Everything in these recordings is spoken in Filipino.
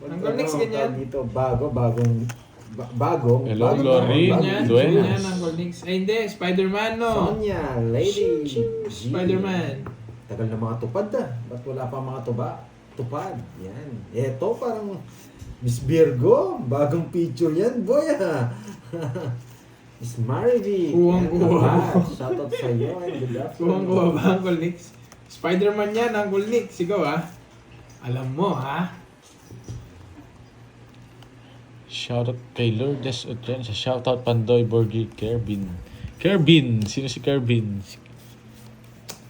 Uncle Nix, ganyan. Dito, bagong. Hello, bagong Glory. bagong Ganyan, Duenas. ganyan, Uncle Nix. Ay, hindi. Spider-Man, no? Sonia, Lady G. Spider-Man. Tagal na mga tupad Ba't wala pa mga tupad? Yan. Eto, parang Miss Virgo. Bagong picture yan, boy Miss Marivy. Kuwang-kuwa. Shoutout sa iyo. Good afternoon. Kuwang-kuwa ba, Uncle Nix? Spider-Man yan, Uncle Nix. Ikaw, ha? Alam mo, ha? Shoutout kay Lourdes Utren. Shoutout Pandoy Borgi Kerbin. Kerbin! Sino si Kerbin?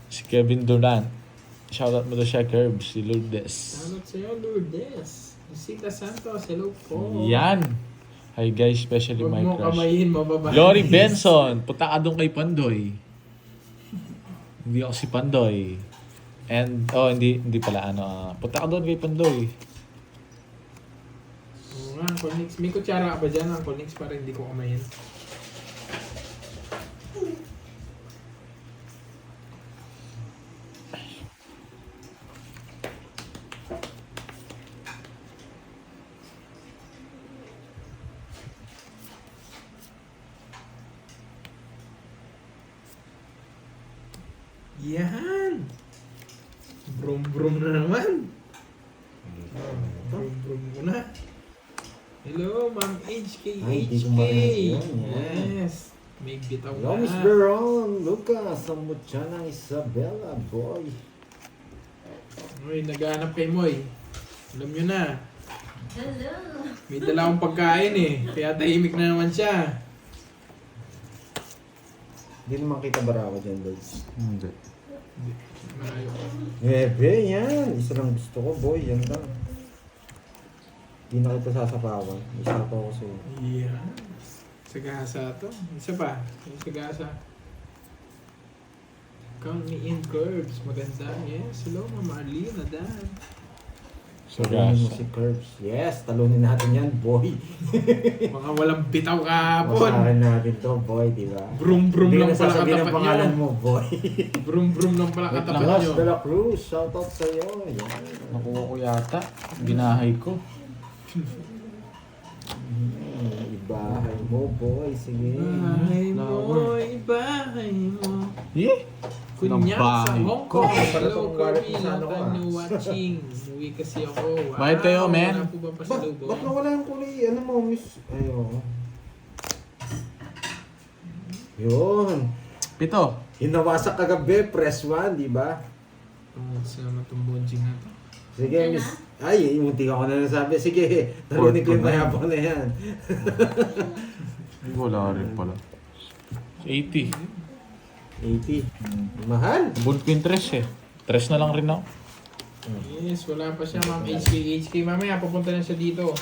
Si Kevin Durant. Shoutout mo to siya, Kerb. Si Lourdes. Salamat sa'yo, Lourdes. Sita Santos, hello po. Yan! Hi guys, especially Huwag my mo crush. kamayin, mababahis. Lori Benson! Punta ka doon kay Pandoy. Hindi ako si Pandoy. And, hindi pala, punta ka doon kay Pandoy. Oo nga, Uncle Nix. May kutsara ka ba dyan, Uncle Nix, para hindi ko kamayin? Yan! Brum-brum na naman. Brum-brum ko na. Hello, Ma'am HK. Ay, di ko HK. marinig yun, yan. Yes. May bitaw Hello, na. Miss Veron. Lucas. Samuchana Isabella, boy. Uy, naghahanap kay Moy. Alam nyo na. Hello. May dala akong pagkain eh. Kaya tahimik na naman siya. Hindi naman kita barawa dyan, boys. Hindi. Malayo. Ebe, yan. Isa lang gusto ko, boy. Yan lang. Hindi na kita sasapawan. Isa pa ako sa'yo. Yeah. Sagasa to. Isa pa. Yung sagasa. Count me in curves. Maganda. Yes. Hello, Ma'am Arlene. Adan. Talunin mo Sagasa. si Curbs. Yes, talunin natin yan, boy. Mga walang bitaw kahapon. Masakin natin to, boy, di ba? Brum-brum Hindi lang na pala sasabihin ang katapat pangalan nyo. mo, boy. Brum-brum lang pala Wait katapat lang, nyo. De La Cruz, shoutout sa'yo. Yan. Nakuha ko yata. Ginahay ko. Ibahay mo, boy. Sige. Bahay mo, Flower. ibahay mo. Eh? Kunyak sa Nabahay Hong ko. Kong. Para Hello, tong wallet Kirby. mo sa ano Long ko, time no watching. Uwi kasi ako. Wow. Bakit kayo, men? Wala po ba pasalubong? Ba't nawala yung kulay? Ano mo, miss? Ayun. Yun. Pito. Hinawasak kagabi, press 1, di ba? Salamat itong bonjing na to. Sige, Yan miss. Ay, munti ako na nasabi. Sige, narinig ko yung mayabang na yan. Wala rin pala. 80. 80. Mahal. Bull ko yung 3 eh. 3 na lang rin ako. Yes, wala pa siya, Ma'am HK. HK, mamaya papunta na siya dito.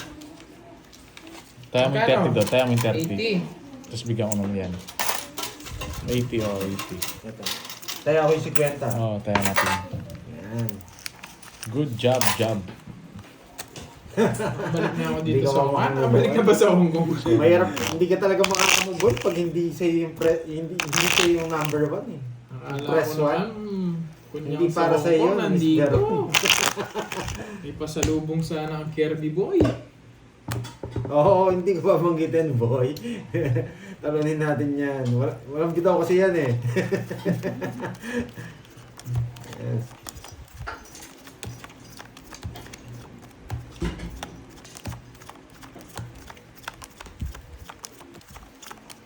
Tayo mo yung 30 daw. Tayo mo yung 30. 80. Tapos bigyan ko naman yan. 80 o 80. Ito. Tayo ako yung 50. Oo, tayo natin. Yan. Good job, job. Balik na ako Hindi dito ka sa Hong Kong. makakamove Balik na ba sa Hong Kong? Mahirap, hindi ka talaga makakamove pag hindi sa'yo yung hindi sa'yo yung number 1 eh. Akala Press ko naman, kunyak Hindi para Hong sa iyo, Kong, Miss nandito. Veron. May pasalubong sana ang Kirby Boy. Oo, hindi ko babanggitin, boy. Talunin natin yan. Walang bitaw kasi yan eh. Yes.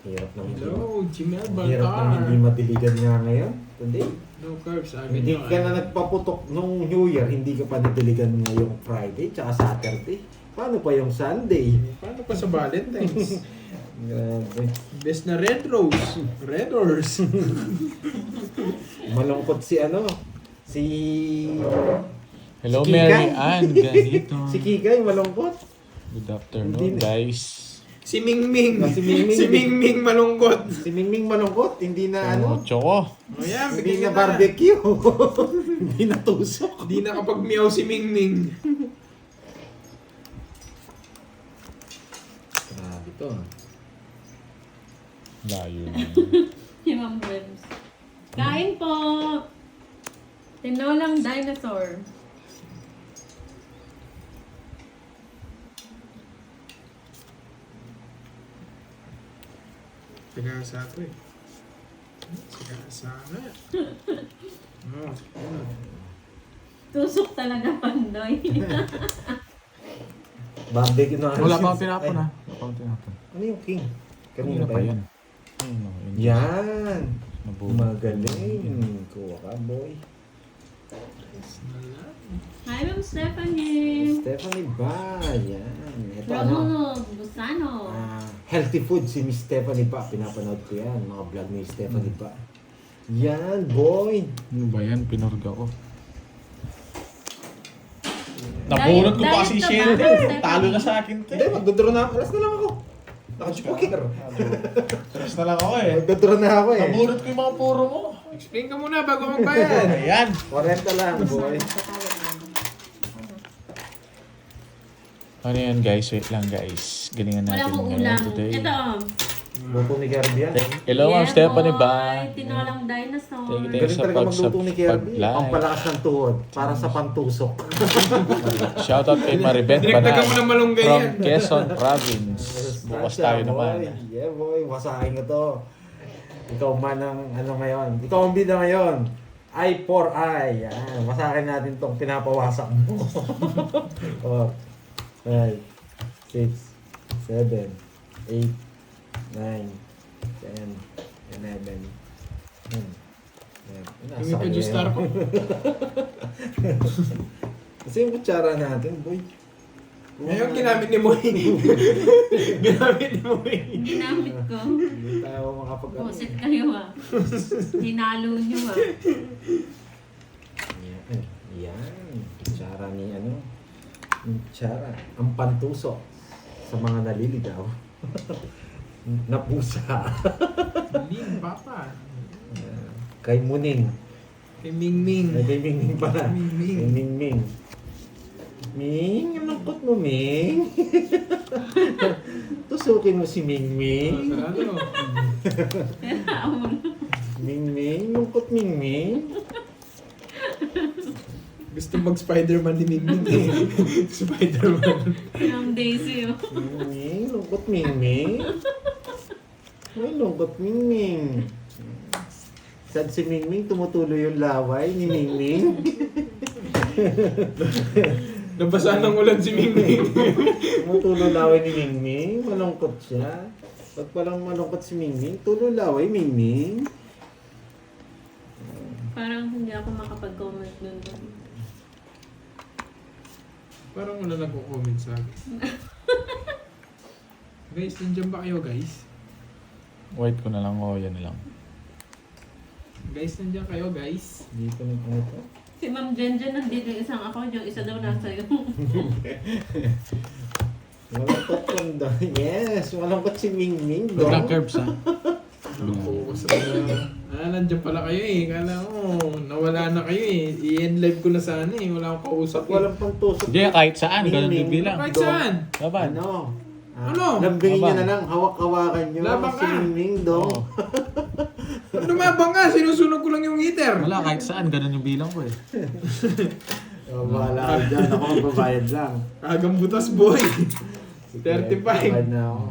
Hirap naman. Hello, Jimel Hirap naman hindi Baltar. madiligan nga ngayon. Today. No curves, agad Hindi nyo. ka na nagpaputok nung New Year, hindi ka pa nadiligan ngayong Friday tsaka Saturday. Paano pa yung Sunday? Paano pa sa Valentine's? Grabe. Best na Red Rose. Red Horse. Malungkot si ano? Si... Hello, Si Mary Kikay. Ann. Ganito. Si Kikay, malungkot. Good afternoon, Hindi- guys. Si Mingming. Si Mingming. Si Mingming malungkot. Si Mingming malungkot, hindi na Ano? ano, Choco. O yan, hindi bigyan na ka na. barbecue. Hindi na tusok. Hindi nakapag-meow si Mingming. Grabe to. Layo na. Yung Ma'am Brems. Kain po! Tinolang dinosaur. Sigasa ko eh. Sigasa nga. Oh, ano. Tusok talaga, Pandoy. Barbecue na. Wala pa akong tinapon ha. Wala pa akong tinapon. Ano yung king? Kanina pa yan. Ayun, oh, yun. Yan. Nabunot. Magaling. Kuha ka, boy. Hi, Ma'am Stephanie. Stephanie ba? Yan. Ito ano? Romulo Busano. Healthy food si Miss Stephanie ba? Pinapanood ko yan. Mga vlog ni Stephanie ba? Yan, boy. Ano ba yan? Pinurga ko. Nabunot ko pa kasi Diet ka shell. ba, Stephanie? Talo na sa akin to. Hindi, magdodraw na ako. Alas na lang ako. Naka-chupoker. Stress na lang ako eh. Magdodraw na ako eh. Nabunot ko yung mga puro mo. Explain ka muna bago magbayad. Ayan. 40 lang, boy. Ano yan guys? Wait lang guys. Galingan Wala natin akong ngayon ulam. today. Ito, Luto ni Kirby yan. Hello Ma'am Stephanie ba? Tinolang dinosaur. Thank you. Galing talaga magluto ni Kirby. pag-live. Pampalakas ng tuhod. Para sa pantusok. Shoutout kay Maribeth Dinagdagan mo ng malunggay from yan. Quezon Province. Bukas tayo Boy. naman. Yeah, boy. Wasakin ko to. Ikaw man ang ano ngayon. Ikaw ang bida ngayon. Eye for eye. Yan. Wasakin natin tong pinapawasak mo. 4, 5, 6, 7, 8, 9, 10, 11. Hindi pa juice star ko. Kasi yung kutsara natin, boy. Ngayon ginamit ni Moy. Ginamit ni Moy. Ginamit ko. Hindi tayo makapag- Buset kayo ah. Hinalo nyo ah. Yan. Yan. Kutsara ni ano. Kutsara. Ang pantuso sa mga naliligaw. Na pusa. Hindi, papa. Kay Muning. Kay Mingming. Ay, kay Mingming pala. Mingming. Kay Mingming. Ming, ang lungkot mo, Ming. Tusukin mo si Mingming. Ano? Mingming, lungkot Mingming. Gusto mag-Spider-Man ni Mingming eh. Spider-Man. Yung Daisy oh. Mingming, lungkot Mingming. Ay, lungkot Mingming. Sad si Mingming, tumutuloy yung laway ni Mingming. Nabasaan ng ulan si Mingming. Tumutuloy laway ni Mingming, malungkot siya. Pag palang malungkot si Mingming, tuloy laway Mingming. Parang hindi ako makapag-comment dun. Parang wala nagko-comment sa akin. Guys, nandiyan ba kayo guys? Wait ko na lang. Oh, yan na lang. Guys, nandiyan kayo guys? Dito na ano to? Si Ma'am Jenjen nandito yung isang ako, yung isa daw nasa iyo. Malungkot kanda. Yes, malungkot si Mingming. Wait lang curbs ha. Focus nandiyan pala kayo eh. Kala ko, nawala na kayo eh. I-end live ko na sana eh. Wala akong kausap Pag eh. walang pantusok. Hindi, kahit saan. Ganun yung bilang. Kahit saan? Laban. Ano? Ano? Lambingin nyo Laban. na lang, hawak-hawakan nyo. Laban Si ka. Mingming dong. Oo. Lumabang ka, sinusunog ko lang yung heater. Wala, kahit saan. Ganun yung bilang ko eh. Oh, bahala ka dyan. Ako magbabayad lang. Kagang butas boy. Sige, 35. bayad na ako.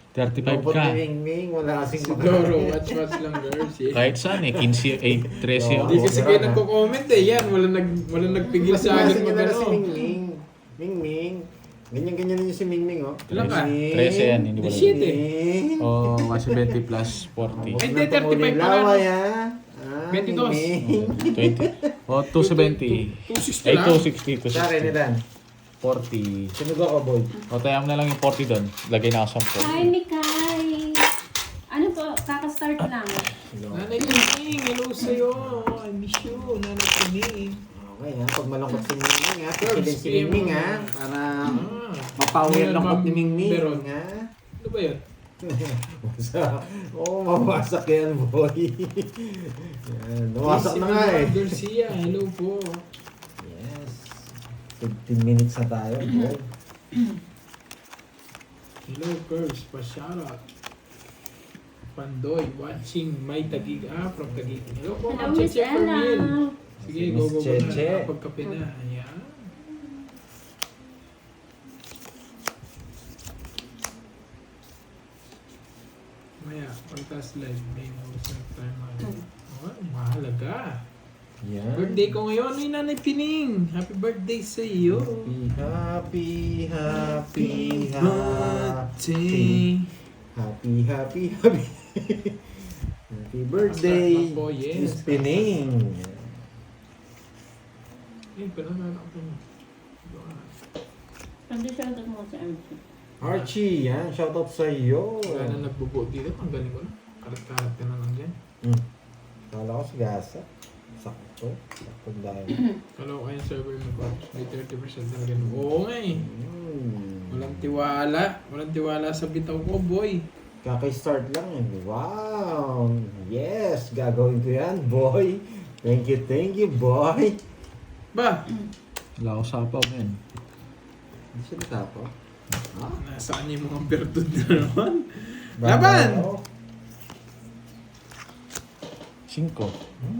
35 Lungkot ka. ni Mingming, wala kasing Siguro, watch lang girls eh. Kahit saan eh. 15, 8, 13 Hindi ako. kasi kayo nagko-comment eh. Yan, wala nagpigil sa akin Kasi nyo na lang si mag-ano. Mingming. Mingming. Ganyan-ganyan ninyo si Mingming, oh. Ilan ka? 13 yan. Hindi wala. 17. Mingming. Oh, kasi 20 plus 40. Hindi, 35 Pangulay pala, laway, no? ah. 22. Mingming. 20. Oh, 270. 260 Ay, lang. 260. Sa akin, 260. Idan. 40. Sunog ako, boy. O, tayo mo na lang yung 40 doon. Lagay na ako sa Hi, Mikay! Ano po, kakastart lang. Nanay Kuning, hello sa'yo. I miss you, Nanay Kuning. Okay, ha. Pag malungkot si Mingming, ha. Curbs, Pisilin si Mingming, ha. Para mapawi ang lungkot ni Mingming, Meron. ha. Ano ba yun? Oo, mawasak yan, boy. Yan, nawasak na nga eh. Garcia, hello po. Yes. 15 minutes na tayo, boy. Hello, Curbs, pa-shoutout. Pandoy, watching my Taguig. From Taguig. Hello po, Hello, Ma'am Miss Cheche Ella. Fermin. Sige, Miss go na. Cheche. Pagkape na. Ayan. Maya, pagtas live, may mausap tayo mga. Oh, mahalaga. Yan. Birthday ko ngayon, may Nanay Pining. Happy birthday sa iyo. Happy birthday. Happy Happy birthday, Masarap po, yes. Miss Pining. Eh, pala ako. Sabi siya mo sa MC. Archie, yan. Shoutout sa iyo. Wala na nagbubuo dito, ang galing ko na. Karat-karat ka na lang dyan. Kala ko sa gasa. Sakto. Sakto dahil. Kala ko kaya server mo ba? May 30% na rin. Oo nga eh. Walang tiwala. Walang tiwala sa bitaw ko, boy. Kaka-start lang yun. Wow! Yes! Gagawin ko yan, boy. Thank you, boy. Ba? Wala ko sapaw, men. Hindi siya natapo. Nasaan yung mga bertud na naman? Laban! 5.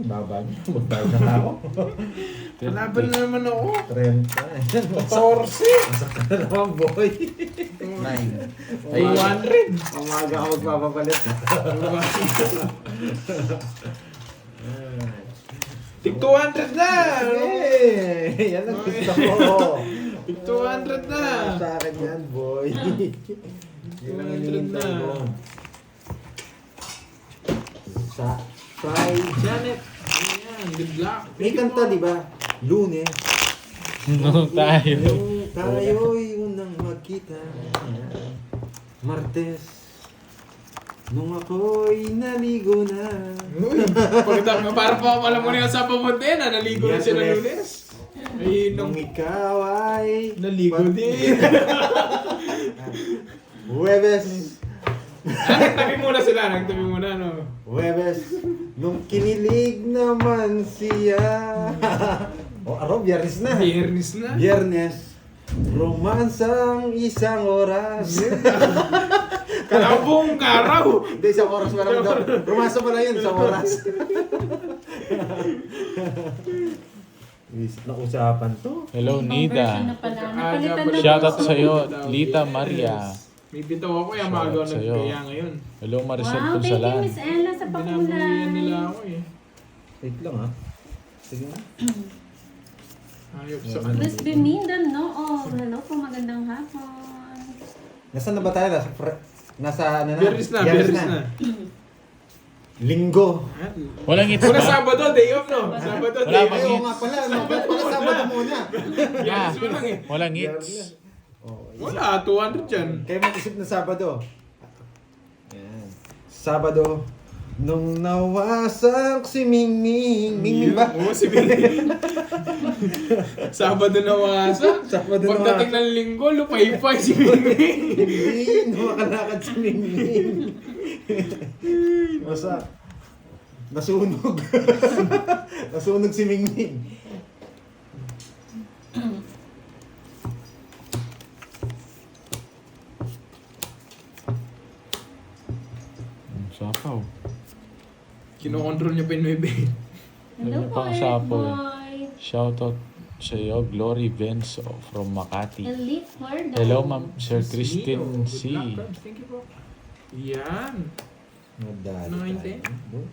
Baba niya. Magbayad na ako. Laban na naman ako. 30. 14! Masakta na naman, boy. 9. 200! Umaga ako magpapapalit. Tig 200 na! Hey! Yan ang gusto ko. Tig 200 na! Sa akin yan, boy. Yan ang 200 hinihintay na. ko. Sa Friday. Janet! Ayan, good luck. May kanta, di ba? Lunes. No, tayo. Nung tayo'y unang magkita. Martes. Nung ako'y naligo na. Uy, pagkatapos parang pa alam mo na yung sa pamunti na naligo na siya ng lunes. Ay, Nung nung ikaw ay naligo din. Huwebes. Nagtabi muna sila, nagtabi muna, no? Huwebes. Nung kinilig naman siya. O, araw, biyernes na. Biyernes na. Biyernes. Romansang isang oras. Kalabong karaw. Hindi, isang oras pa lang doon. Romansa pala yun, isang oras. Visit na usapan to. Hello, Ibang version Nida. na pala. Napalitan na Shoutout to. sa'yo, Lita Maria. May bitaw ako, yung magawa Shoutout sa'yo. nagkaya ngayon. Hello, Marisol Wow, thank you Punsalan. Miss Ella sa Binabuyan pakulay. nila ako eh. Wait lang ha. Sige na. Ayop sa Miss Bimindan, no? Oh, hello po, magandang hapon. Nasaan na ba tayo? Nasa ano na? Biyernes na, biyernes na. Linggo. Walang hits Una ba? Sabado, day off no? Sabado, Wala day pa off. Ay, oo nga pala. Dapat pala Sabado muna. Yeah. Biyernes mo lang eh. Walang hits. Oh, Wala, 200 dyan. kayo mag-isip na Sabado. Yan. Sabado. Nung nawasak si Mingming. Mingming ba? Oo, si Mingming. Sabado na wasa. Sabado na Pagdating ng linggo, lupay-pay si Mingming. Hindi, namakalakad si Mingming. Wasak. Nasunog. Nasunog si Mingming. Sapaw. Kinokontrol niya pa yung 9. Hello Ano po, pang Eric sapo eh. Boy. Shoutout sa'yo, Glory Benzo from Makati. Elite Wardo. Hello, Ma'am Sir Christine Good C. luck, Cubs. Thank you po. Yan. Nadali Ano hindi? tayo.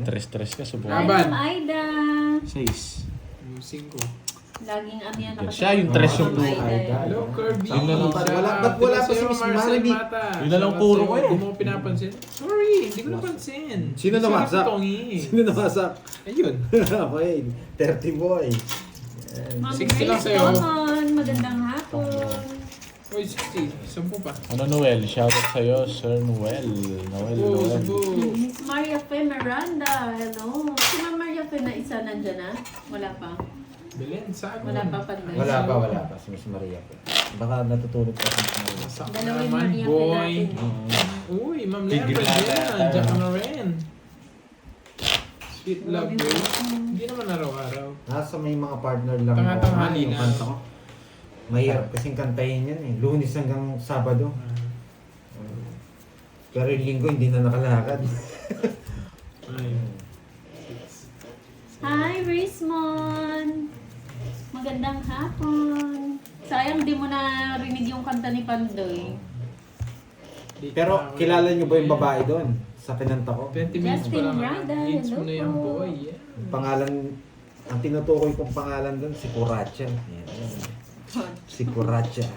Tres-tres ka, Hi, subukan. Laban. Ma'am Aida. 6. Yung 5. Laging ano yan. Siya yung tres yung Ma'am buhay. Aida. Hello, Kirby. Yun na lang. Ba't wala pa si Miss Marley? Yun na lang puro ko eh. Hindi mo pinapansin. Sorry, hindi ko napansin. Sino namasak? Sino namasak? Ayun. Okay, 30 boy. Yan. Ma'am 60 lang Grace sa'yo. Tomon, magandang hapon. Uy, 60. 10 pa. Ano, Noel? Shoutout sa'yo, Sir Noel. Noel, Oh, Noel. sabo. Miss Maria Fe Miranda, hello. Si Ma'am Maria Fe na isa nandyan na? Wala pa. Belen, sagon. Wala pa panday. Wala pa si Miss Maria. Baka natutulog pa si Miss Maria. Masak na Dalawin naman, Maria Fe boy. natin. Uy, Ma'am Lea, Tigil pwede na yan. tayo. Diyan ka na rin. Sweet love, girl. Hindi naman araw-araw. Nasa may mga partner lang Tanghali yung na. kanta ko. Mahirap kasing kantahin yan eh. Lunes hanggang Sabado. Pero yung linggo hindi na nakalakad. Ay. Hi, Raismon. Magandang hapon. Sayang di mo na rinig yung kanta ni Pandoy. Pero kilala niyo ba yung babae doon sa kinanta ko? 20 minutes pa Justin lang. Rada, Hits mo hello na yung po. boy. Yeah. Pangalan, ang tinutukoy kong pangalan doon, si Kuracha. Yan. Si Kuracha.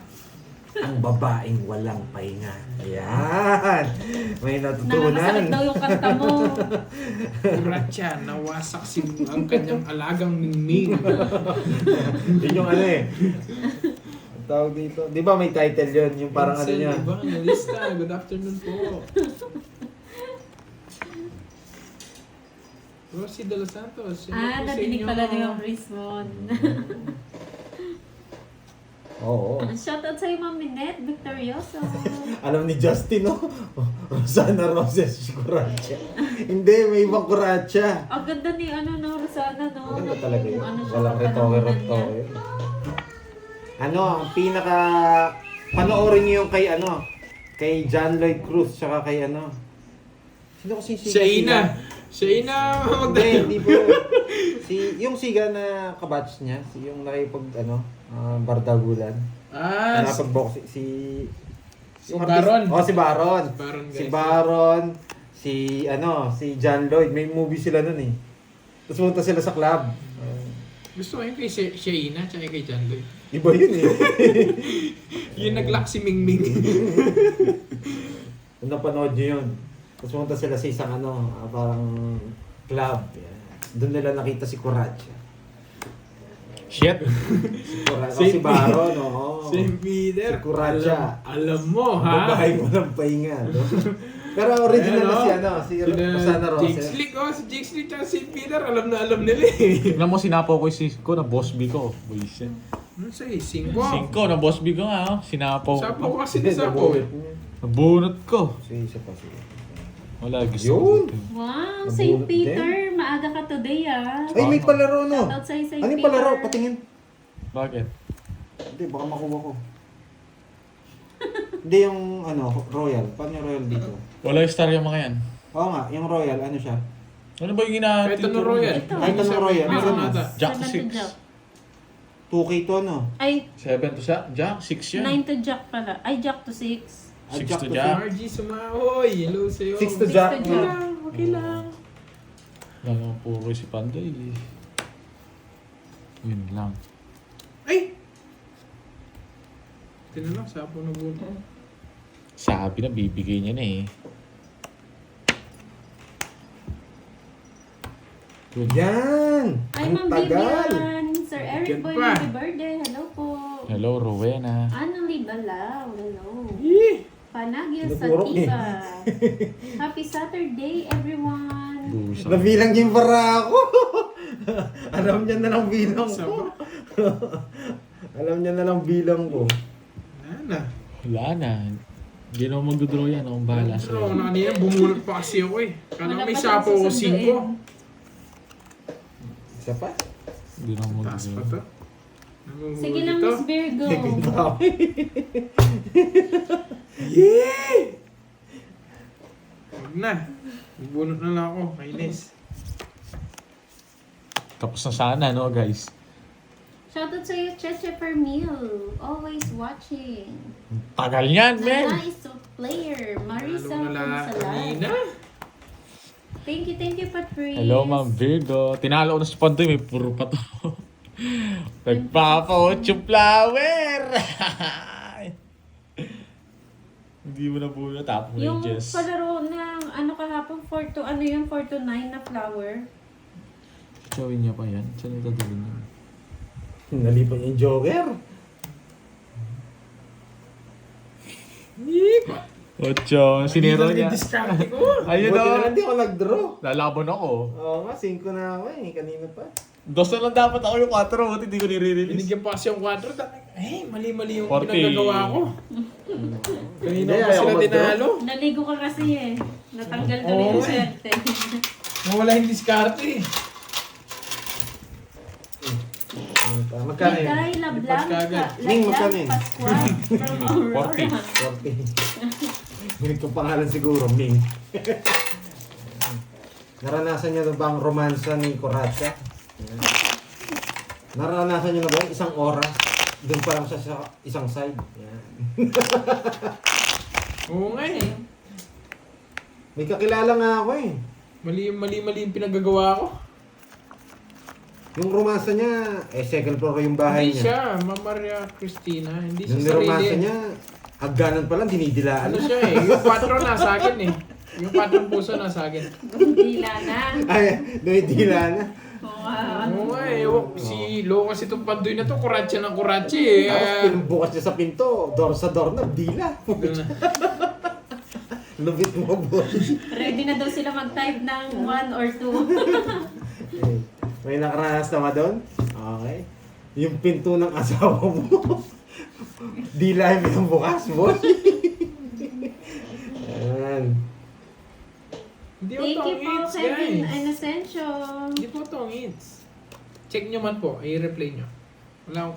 Ang babaeng walang pahinga. Ayan. May Nakakasakit natutunan. daw yung kanta mo. Kuratya, nawasak si ang kanyang alagang mingming. Yun yung ano eh. Ang tawag dito. Di ba may title yun? Yung parang ano Vincent niya. Evangelista, good afternoon po. Rosie De Los Santos. sino po sa Natinig inyo? pala niyo yung Rismon. Oo. Shoutout sa'yo, Ma'am Minette Victorioso. Alam ni Justin, no? Rosana Roses, si Kuracha. Hindi, may ibang Kuracha. Ang ganda ni Rosana, no? Maganda talaga yun. Siya, Walang katanungan retoke. Ano, ang pinaka... Panoorin niyo yung kay John Lloyd Cruz, tsaka kay Sino kasi siga? Siya Ina. Siya Ina. Hindi po. Yung siga na kabatch niya, yung nakipag, bardagulan. Nakapag-boxing, si Baron. Si Baron. Baron, guys. Si Baron, si John Lloyd. May movie sila nun eh. Tapos punta sila sa club. Gusto ko yung kay siya Ina, tsaka kay John Lloyd. Iba yun eh. Yung nag-lock si Mingming. Kung napanood nyo yun. Tapos pumunta sila sa isang parang club. Yan. Doon nila nakita si Kuracha. Shit! Si Baron, oo. St. Peter. Si Kuracha. Alam mo, ha? Babae mo ng pahinga. No? Pero original Ayan, na si Sina Rosana Jake Roses. Slick, si Jake Slick tsaka St. Peter, alam na alam nila eh. Tignan mo, sinapaw ko yung sis ko na boss B ko. Buisit. Ano sa'yo? 5. 5 na boss B ko nga, oh. Sinapaw Sapo ko. ko kasi ni Sapo eh. Nabunot ko. Sige, isa pa sige. Wala, gusto Yun. ko. Wow, Nabulot St. Peter. Maaga ka today, Ay, may palaro no. Shoutout sa'yo, St. Ano yung Peter. palaro? Patingin. Bakit? Hindi, baka makuha ko. Hindi yung Royal. Paano yung Royal dito? Wala yung star yung mga yan. Oo nga, yung Royal, ano siya? Ano ba yung gina... Kahit ano Royal. Ito. Kahit ano Royal, Meron ano? ata. Jack to 7 to 6. Jack. 2K to, no? Ay, 7 to sa Jack, 6 yan. 9 to Jack pala. Ay, Jack to 6. Six Jack to to Jack. RG Sumahoy. Hello sa'yo. 6 to 6 Jack. to Okay Jack. lang, okay lang. Lang puro si Panday. Yun lang. Ay! Tinanong, Sapo na buto. Sabi na bibigay niya na eh. Yan! Ay, Ang Ma'am tagal! Vivian. Sir Eric Bigyan Boy, pa. happy birthday. Hello po. Hello, Rowena. Annalie Balaw. Hello. Eh! Panagil Tinuturo Sativa. Happy Saturday, everyone. Busa. Nabilang yung para ako. Alam niya na lang bilang ko. Saba. Alam niya na lang bilang ko. Nana. Wala na. Hindi na ako mag-draw yan. Akong bahala Pero sa'yo. na kanina, bumulot pa kasi ako eh. Kala Wala may pa Sapo siyang ko susunduin. 5. Isa pa? Hindi na ako Taas pa mag-draw. to. Namumulo Sige lang, dito. Miss Virgo. Yeah! Huwag na. Bubunot na lang ako. Kainis. Tapos na sana, no, guys? Shoutout sa'yo, Cheche Permil. Always watching. Tagal yan, The men! nice player, Marisa Lalo na Fonsalan. kanina. Thank you, Patrice. Hello, Ma'am Virgo. Tinalo ko na si Pandoy. May puro pa to. Nagpapa-8 flower! Hindi mo na buo na tapos mo Yung yung Jess. palaro ng kahapon, 4 to 9 na flower. Chawin niya pa yan. Saan yung dadalhin niya? Nalipan yung Joker. Ocho, sinira niya. Diskarte ko. Ayun Buti na o. lang di ako nag-draw. Lalaban ako. Oo nga, 5 na ako eh. Kanina pa. Dos na lang dapat ako yung 4. Buti hindi ko nire-release. Binigyan pa kasi yung 4. Mali-mali yung 40. pinagagawa ko. Kanina Hindi, pa ayaw sila mag-draw. tinalo. Naligo ka kasi eh. Natanggal ka na Oo, yung eh. swerte. Nawala yung diskarte eh. Magkano yun? Bigay La Blanca. Ning, magkano yun? Pascual from Aurora. 40. Ganit kong pangalan siguro, Ming. Naranasan niyo na ba ang romansa ni Kuracha? Naranasan niyo na ba yung isang oras? Doon pa lang siya sa isang side. Yan. Oo nga eh. May kakilala nga ako eh. Mali yung pinagagawa ko. Yung romansa niya, second floor yung bahay Hindi niya. siya, Ma'am Maria Cristina. Hindi siya Yung sarili. romansa niya, hagganan pa lang, dinidilaan Ano na. siya eh, yung 4 nasa akin eh. Yung 4 puso nasa akin. Gundila na. Ay, dumidila na. Wow. Oo nga eh, si Lo kasi itong pandoy na to, kuratsa ng kuratsa eh. Tapos pinumbukas niya sa pinto, door sa door na, dila. Lubit mo, boy. Ready na daw sila mag-type ng 1 or 2. May nakaranas na ba doon? Okay. Yung pinto ng asawa mo, dila yung pinumbukas, boy. Ayan. Hindi po Thank you tong po, hits, Kevin guys. Inocencio. Hindi po tong hits. Check nyo man po, i-replay nyo. Wala akong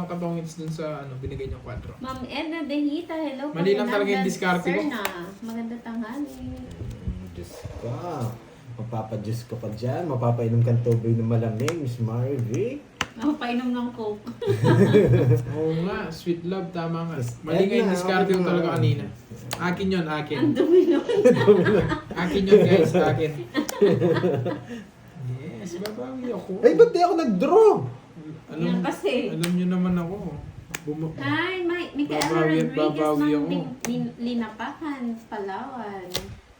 katong hits dun sa binigay nyo 4. Ma'am Edna Dehita, hello. Mali lang talaga yung Pakinandan, diskarte ko. Serna. Maganda tanghali. Diyos ka. Mapapa-Diyos ka pa dyan. Mapapainom kang tubig ng malamig, Miss Mary V. Ako painom ng Coke. Oo nga, sweet love, tama nga. Yes, Mali nga yung Edna, discarte okay ko na. talaga kanina. Akin yun, Ang akin. dumi naman. Akin yun guys, akin. Yes, babawi ako. Ay, ba't di ako nag-draw? Yan kasi. Alam nyo naman ako. Hi, Michael Babawi at Rodriguez babawi ng ako. Linapakan, Palawan.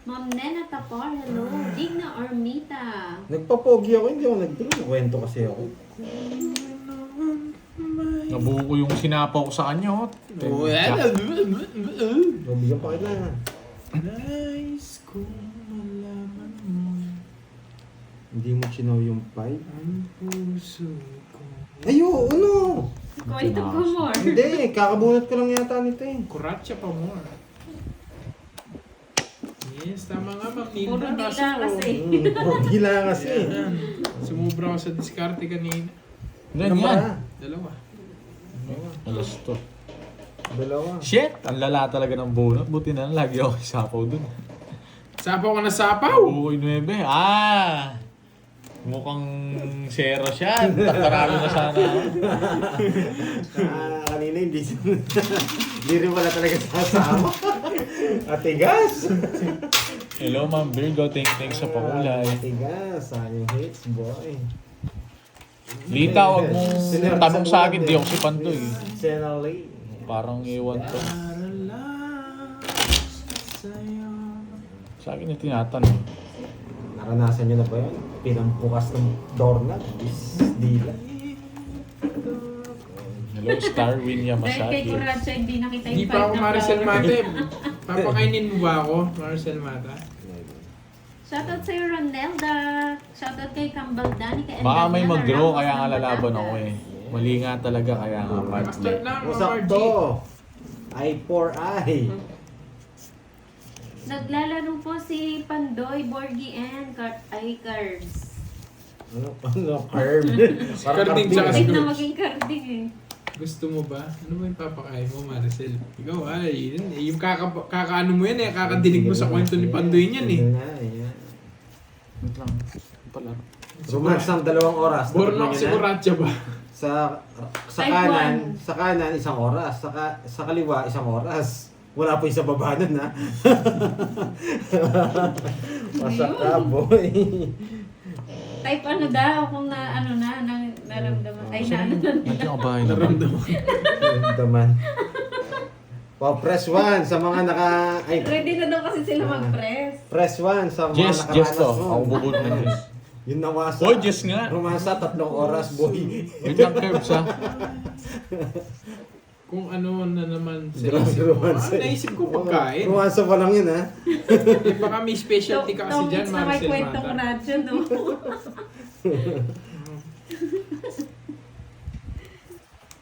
Ma'am Nena Tapor, hello. Digna Ormita. Nagpapogi ako, hindi ako nag-draw. Nakwento kasi ako. Nabuo ko yung sinapaw ko sa kanya. Oh, Mabigyan pa kita. Nice kung malaman mo Hindi mo chinaw yung pipe. ang puso ko. Ay, oo, ano? Kwento ko more. Hindi, kakabunot ko lang yata nito eh. Kuratsa pa more. Yes, tama nga ma'am Nilda. Puro dila Kaso, kasi. Puro dila kasi. Yan. Sumubra ako sa diskarte kanina. Yan, Ano yan. ba? Dalawa. Alas to. Dalawa. Shit! Ang lala talaga ng bunot. Buti na lang, lagi ako isapaw dun. Sapaw ka na sapaw! Oo, 9. Mukhang zero siya. Takarami na sana ako. Kanina hindi hindi rin wala talaga sasama. Atigas! Hello, Ma'am Virgo. Thanks sa pakulay. Atigas. Sayang hits, boy. Lita, huwag mong tanong sa akin. Di ako si Pandoy. Senali. Parang iwan to. Para lang sa'yo. Sa akin yung tinatanong. Naranasan nyo na ba yun? Pinampukas ng doorknob. Dila. Hello, Starwin Dahil kay Yamasaki. Kuratsa, hindi nakita yung Hindi pa ako ng Maricel flower. Mate. Papakainin mo ba ako, Maricel Mata? Shoutout sa'yo, Ronelda. Shoutout kay Kambal Dani. Kay Baka Endapian may mag-draw Ramos kaya nga ng lalaban ako Batangas. eh. Mali nga talaga kaya nga Start partner. na, Ma'am Usap RG. to. Eye for eye. Naglalaro po si Pandoy, Borgie, and Cards. Ano? Curb. Carding tsaka Take Siguro. na maging carding eh. Gusto mo ba? Ano ba yung papakain mo, Maricel? Ikaw ay, yun eh. Yung kakaano mo yan eh, kakadinig mo sa kwento ni Pandoy niyan eh. Wait lang. Pala. Romance ng 2 oras. Bornok Dapat si yun, Kuratsa ba? Sa Type kanan, 1 oras. Sa kaliwa, 1 oras. Wala pa yung sa baba nun, ha? Masak ka, boy. Type ano daw kung naramdaman. Ay, Nandiyan ka ba? Naramdaman. Daman. Press 1 sa mga Ready na daw kasi sila mag-press. Press 1 sa mga Yes, nakaranas to. mo. Ako bubunod na yes. Yung nawasa. Boy, yes nga. Romasa, 3 oras, boy. Wait lang, Curbs ha. Kung ano na naman sa Grabe, isip mo. romansa. Naisip ko pagkain. Romasa pa lang yun, ha? Eh, baka may specialty ka kasi dyan, na may Maricel kwentong Mata. radyo, no?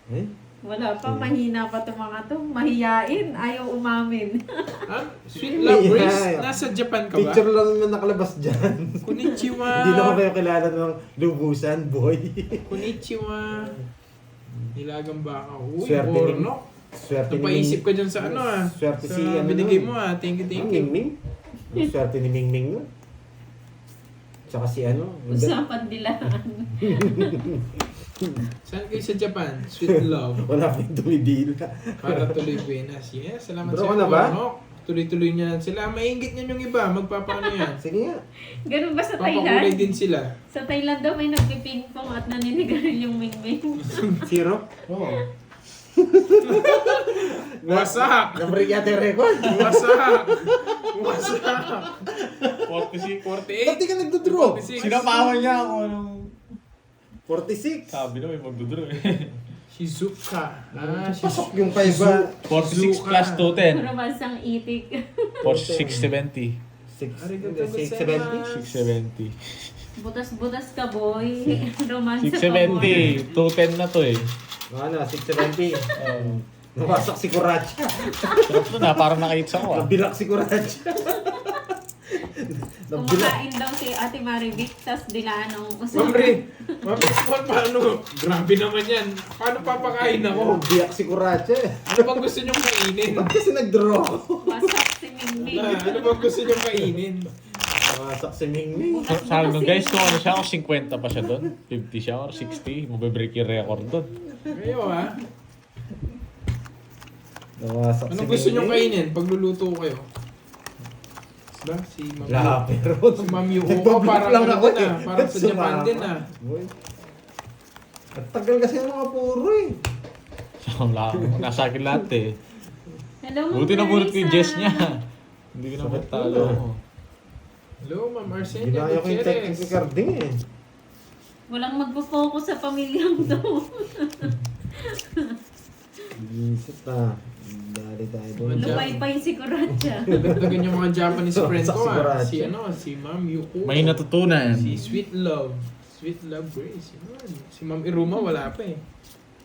Eh? Wala pa, mahina pa itong mga to. Mahiyain, ayaw umamin. Ah, sweet love, Grace. Yeah. Nasa Japan ka ba? Picture lang naman nakalabas dyan. Konnichiwa. Hindi naman kayo kilala ng lubusan, boy. Konnichiwa. Nilagang baka. Uy, Swerte ni- Bornok. Swerte Napaisip ka dyan sa ano ah. Swerte Sa si ano binigay nun. mo ah. Thank you, thank Ang you. Mingming? Ang swerte ni Mingming nun. Tsaka si ano. Usapan dilaan. Saan kayo sa Japan? Sweet love. Wala pa yung dumidila. Para tuloy buenas. Yes, salamat Bro, sa ka na ba? Bornok. tuloy-tuloy niya sila. Maingit niyan yung iba, magpapaano yan. Sige nga. Ganun ba sa Papakulay Thailand? din sila. Sa Thailand daw may nagpiping-pong at naninigarilyo yung mingming. Zero? Oo. Wasak! Na-break yata yung record. Wasak! Wasak! 46. 48! Ba't di ka nagdodraw? 46. Sinapawan niya ako nung... 46. Sabi na may magdudro eh. Shizuka. Pasok yung 5 ba? 46 plus 210. Romansang itik. 670. 670? 670. Butas-butas ka, boy. Romansa ka, 670. boy. 210 na to eh. Ano, 670. Nawasak si Kuracha. Sarap to na, parang nakahits ako ah. Nabilak si Kuracha. Nabilak. Kumakain daw si Ate Marivic, tas dilaan ng Mamre, paano? Grabe naman yan. Paano papakain ako? Nabiyak si Kuracha. Ano bang gusto niyong kainin? Ba't kasi nag-draw? Wasak si Mingming. Ano bang gusto niyong kainin? Nawasak si Mingming. Sabi nung guys, kung ano siya, kung 50 pa siya doon, 50 siya or 60, mabibreak yung record doon. Kayo ha? Nawasak si Anong gusto niyong Mingming. kainin pag luluto kayo? Diba? Si Ma'am Wala, pero... Si Ma'am Yuko, Nagbablog parang lang ano ako din eh. ah, parang sa Japan Sumama. din ah. Boy. At tagal kasi ng mga puro eh. Wala, nasa akin lahat eh. Hello, Ma'am Buti na bunot ko yung Teresa. Jess niya. Hindi ko na Sakit matalo. pala. Hello, Ma'am Arsenio Ginaya ko yung technique ni Gutierrez. Carding eh. Walang magpo-focus sa pamilyang to. Isip na. Dali tayo doon. Lupay-pay si Kuracha. Dagdagan yung mga Japanese friend ko ah. Saksigurado. Si Ma'am Yuko. May natutunan. Si Sweet Love. Sweet Love Grace. Yun. Si Ma'am Iruma wala pa eh.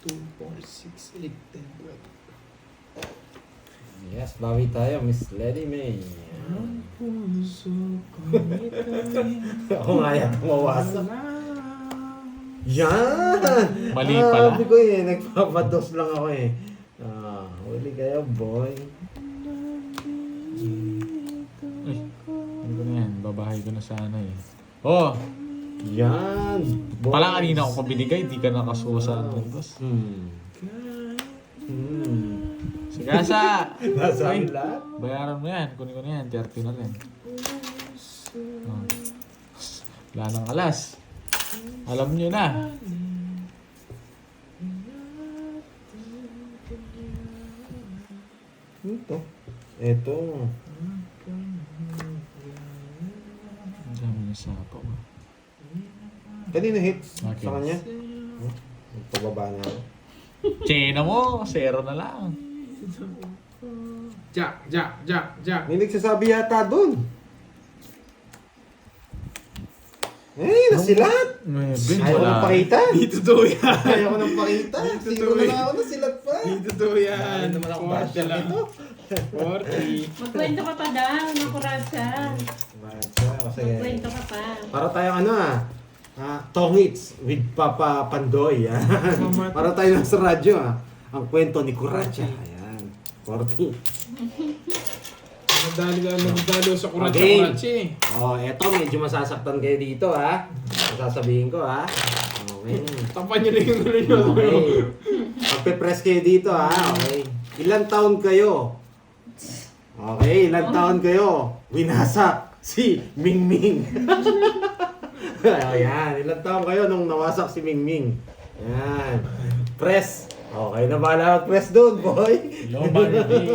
2, 4, 6, 8, 10, 12. Yes, bawi tayo, Miss Lady May. Ang puso ko nito'y Ako nga yata mawasak. wala. Yan! Mali pala. Sabi ko eh, nagpapados lang ako eh. Huli kayo, boy. Ay, ano ko na yan? Babahay ko na sana eh. Oh! Yan! Boy. Pala kanina ako pabinigay, di ka nakasusa ng boss. Sigasa! Nasa Ay, lahat. bayaran mo yan. Kunin ko na yan. 30 na rin. Oh. Wala nang alas. Alam nyo na. Ito. Ang dami na sapo. Kanina hits Okay. sa kanya. Pababa na ako. Chena mo, 0 na lang. Jack. May nagsasabi yata dun. Eh, nasilat! Ayaw ko nang pakita. Di totoo yan. Ayaw ko nang pakita. Dito Sino to na eh. lang ako nasilat pa. Di totoo yan. Dahil naman ako basher lang. nito. 40. Magkwento ka pa daw, na Kuracha. Kasi Magkwento ka pa. para tayong ano Tongits with Papa Pandoy. Para tayo nasa radyo Ang kwento ni Kuracha. Ayan. 40. Nagdalo sa Okay. kuratsa-kuratsa eh. Eto medyo masasaktan kayo dito Sasabihin ko Okay. Tapan niyo na yung ano nyo. Okay. Magpe-press kayo dito Okay. Ilan taon kayo? Okay, ilan taon kayo? Winasak si Mingming. Ayan, ilan taon kayo nung nawasak si Mingming? Ayan. Press. Okay na bala press doon, boy. Hello, Barbie.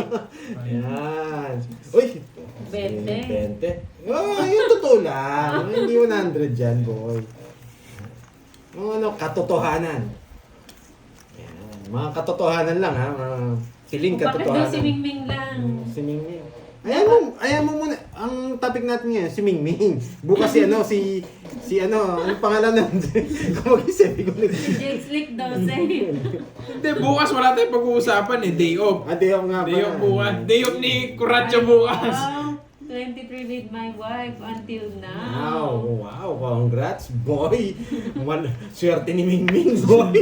Ayan. Uy! 20. 20. Yung totoo lang. Hindi 100 dyan, boy. Mga katotohanan. Ayan. Mga katotohanan lang, Mga piling Bakit daw katotohanan. si Mingming lang? Si Mingming. Ayan mo muna. Ang topic natin ngayon, si Mingming. Bukas si anong pangalan nun? Kung mag-isip ko nito. Si Jake Slick 12. Hindi, bukas wala tayong pag-uusapan eh. Day off. Day off nga Day off bukas. Day off ni Kuratsa bukas. Wow, 23 with my wife until now. Wow, congrats, boy. Swerte ni Mingming, boy.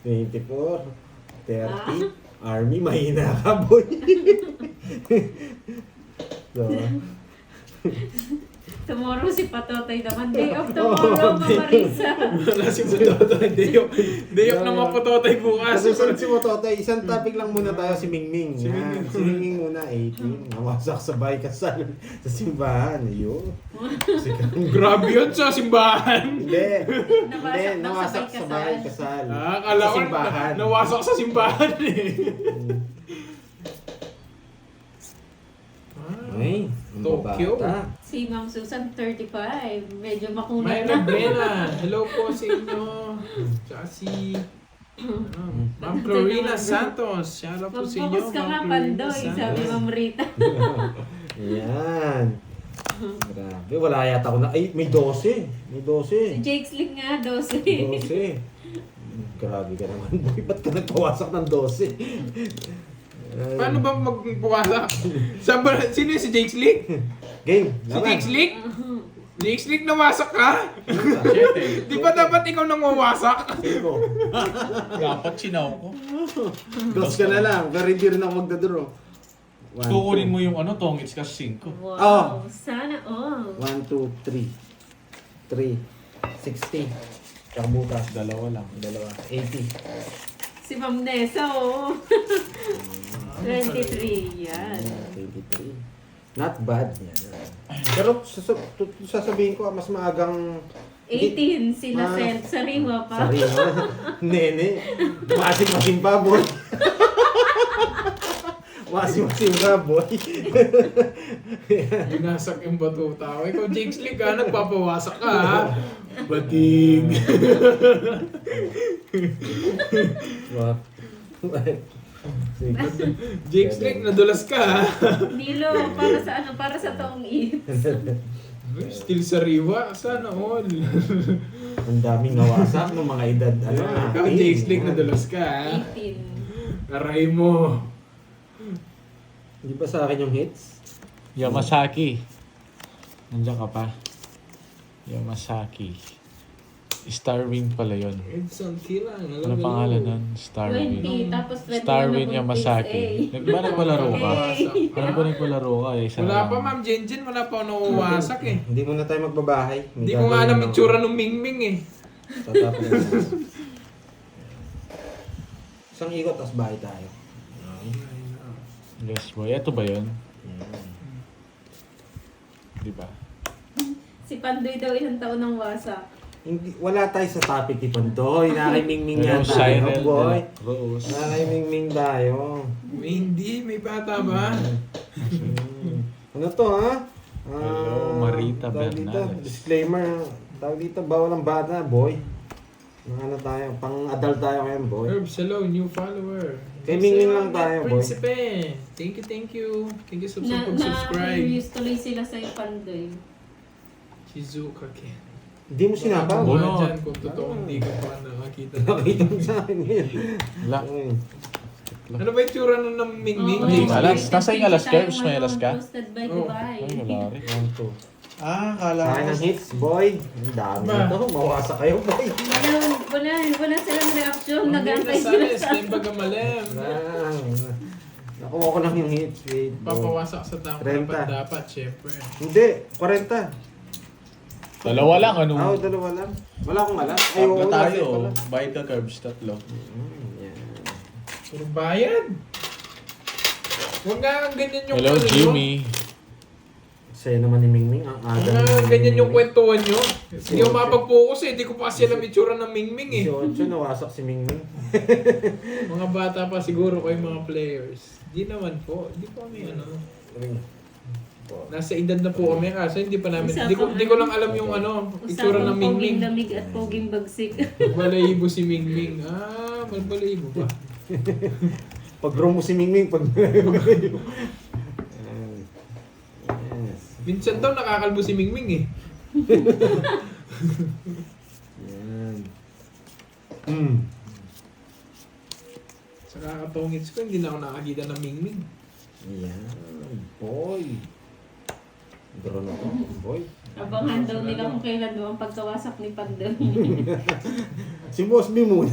24, 30, Army, mahina ka, boy. So, Tomorrow si Patotoy naman. Day of tomorrow, Marisa. Wala si Pototoy. Dayok na mapototay bukas. Susunod si Mototoy, isang topic lang muna tayo, si Mingming. Si Yan. Mingming. Si Mingming muna, 18. Nawasak sa bahay kasal sa simbahan. Ayun. Grabe yun sa simbahan. Hindi. Nawasak daw Nawasak sa sa bahay bahay kasal. Akala Sa ko simbahan. nawasak sa simbahan eh. Ay, ang Tokyo. babata. Si Ma'am Susan, 35. Medyo makunat Mayra na. Brena, hello po sa inyo. Tsaka si Ma'am Clarina Santos. Shout out po sa inyo. Mag-focus ka nga, Pandoy, sabi Ma'am Rita. Yan. Grabe, wala yata ako na. Ay, may 12. May 12. Si Jake Slick nga, 12. 12. Grabe ka naman, boy. Ba't ka nagpawasak ng 12? Paano ba magpuwasak? Sino yung si Jake Slick? Game, Si laban. Jake Slick? Jake Slick nawasak ka? Di ba dapat ikaw nang mawasak? Sino? Dapat sinaw ko. Dos ka na lang, pero hindi rin ako magdadraw. Kukunin mo yung ano, tongits kasi 5. Wow, Oh. sana all. 1, 2, 3. 3. 60. Tsaka bukas. Dalawa lang. Dalawa. 80. Si Ma'am Nessa, oh. 23, yan. 23. Not bad. Yan. Pero sasabihin ko, mas maagang 18, sila Ah. Sariwa pa. Sariwa. Nene. Masim-masim pa, boy. Masim-masim pa, boy. Binasak yung batuta ko. Ikaw Jake Slick ka, nagpapawasak ka ha? Bating. Wow. Jake Slick, nadulas ka ha? Nilo, para sa ano? Para sa taong it. Still sariwa, sana all. Ang daming nawasak ng mga edad. Ano, Ikaw Jake Slick, nadulas ka ha? 18. Aray mo. Hindi ba sa akin yung hits? Yamasaki. Nandiyan ka pa. Yamasaki. Starwing pala yun. Edson Kilang. Ano pangalan nun? Starwing. 20, tapos 21 Starwing na Yamasaki. Nagba nagpalaro ka? Alam ko nagpalaro ka eh. Isa Wala lang. pa Ma'am Jenjen, wala pa ako nawawasak eh. Hindi muna tayo magbabahay. May Hindi ko nga gagawin alam ako. yung tsura ng Mingming eh. Tatapos na. Isang ikot, tapos bahay tayo. Yes boy. Ito ba yun? Di ba? Si Pandoy daw ilang taon ng wasak. Hindi, wala tayo sa topic ni Pantoy. Nakakimingming nga Pero tayo, Cyril boy. de la Cruz. Nakakimingming tayo. Hindi, may bata ba? Ano to, ha? Hello, Marita tawag dito, Bernales. disclaimer. Tawag dito, bawal ang bata, boy. Ano tayo, pang-adult tayo ngayon, boy. Herbs, hello, new follower. Kay Mingming lang tayo, boy. Prinsipe. Thank you, thank you. Thank you sa pag-subscribe. Na-curious tuloy sila sa'yo, Pandoy. Shizuka Ken. Hindi mo sinabaw. Bono. Bunot. Dyan kung totoo, hindi ko pa nakakita. Nakita mo sa akin ngayon. Wala. Uy. Ano ba yung tsura nun ng Mingming? Oo, Hindi, Jake alas. Slick? Nasa yung alas, Curbs? May alas ka? Posted by Oh. Dubai. Ay, wala rin. 1, 2. Kala Sa akin ang hits, boy. Ang dami Ba? na to. Mawasa kayo, boy. Wala silang reaksyon. Hindi Nag-antay na sila salis, sa... may bagamalem. Nakuha ko lang yung hits. Wait, boy. Papawasak sa tama 30. dapat, syempre. Hindi, 40. Dalawa lang, ano? Oo, dalawa lang. Wala akong alam. Ay, Tatlo oo, tayo. kasi pala. Bayad ka, Curbs. Tatlo. Yan. Puro bayad. Huwag nga ang ganyan yung Hello, ano nyo. Jimmy. Sa'yo naman ni Mingming. Ang Huwag aga nga ni ganyan yung Mingming. kwentuhan nyo. Hindi ako mapag-focus eh. Hindi ko pa kasi alam yung tsura ng Mingming eh. 18, nawasak si Mingming. Mga bata pa siguro kayo mga players. Di naman po. Di po kami ano. Nasa edad na po kami kasi hindi pa namin. Di ko lang alam yung ano, itsura ng Usapang Mingming. poging lamig at poging bagsik. Balahibo si Mingming. Ah, magbalahibo ba? Pag-grow mo si Mingming, pag... Yes. Minsan daw nakakalbo si Mingming eh. Yan. Sa kakatongits ko, hindi na ako nakakita ng Mingming. Yan. Boy. Draw na to, boy. Abangan daw nila kung kailan daw ang pagkawasak ni Pandoy. Si Boss B muna.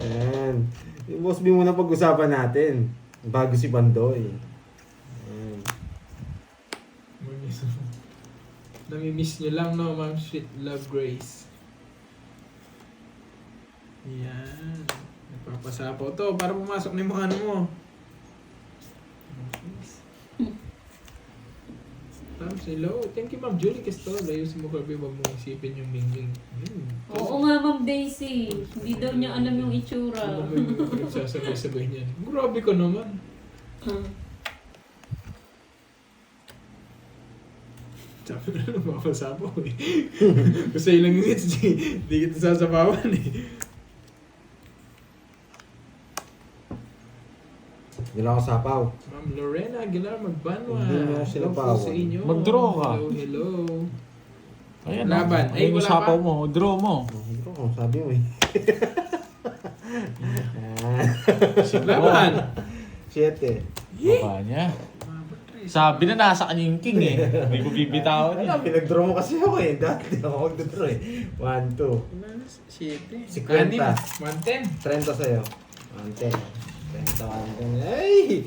Yan. Si Boss B muna pag-usapan natin. Bago si Bandoy. Yan. Nami-miss nyo lang, no, Ma'am Sweet Love Grace. Yan. Nagpapasapaw to para pumasok na yung mga ano mo. Tams, hello. Thank you, Ma'am Julie Castol. Ayusin mo, Kirby. Huwag mong isipin yung Mingling. Oo nga, Ma'am Daisy. Hindi daw niya alam yung itsura. Ano mo yung nagsasabay-sabay niyan? Grabe ko naman. Sabi na lang, mapasapaw eh. Gusto yun lang yung hits, di kita sasapawan eh. Hindi lang ako sapaw. Ma'am Lorena Aguilar Magbanwa. Hindi mo ako sinapawan. Hello po sa inyo. Mag-draw ka. Hello, hello. Ayan, Laban. Ay, ayun yung wala sapaw pa. mo. Draw mo. Oh, sabi mo eh. Laban! 7. Baba niya. Sabi na nasa kanya yung king eh. Hindi ko bibitawan Ano, niya. pinag-draw mo kasi ako eh. Dati ako mag-draw eh. 1, 2. 7. 50. 110. 30 sa'yo. 110. 30, 110. Ay!